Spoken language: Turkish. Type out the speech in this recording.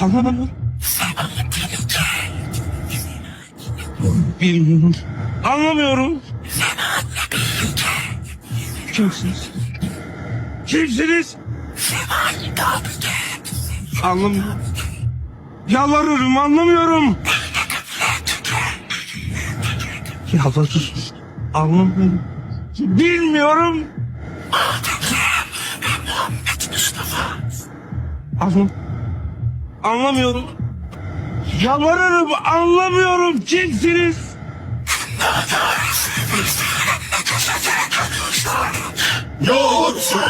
Anlamadım. Bilmiyorum. Anlamıyorum. Kimsiniz? Kimsiniz? Anlamıyorum. Yalvarırım, anlamıyorum. Yalvarırım. Anlamıyorum. Bilmiyorum. Anlamıyorum. Yalvarırım, anlamıyorum. Kimsiniz? Yoksun,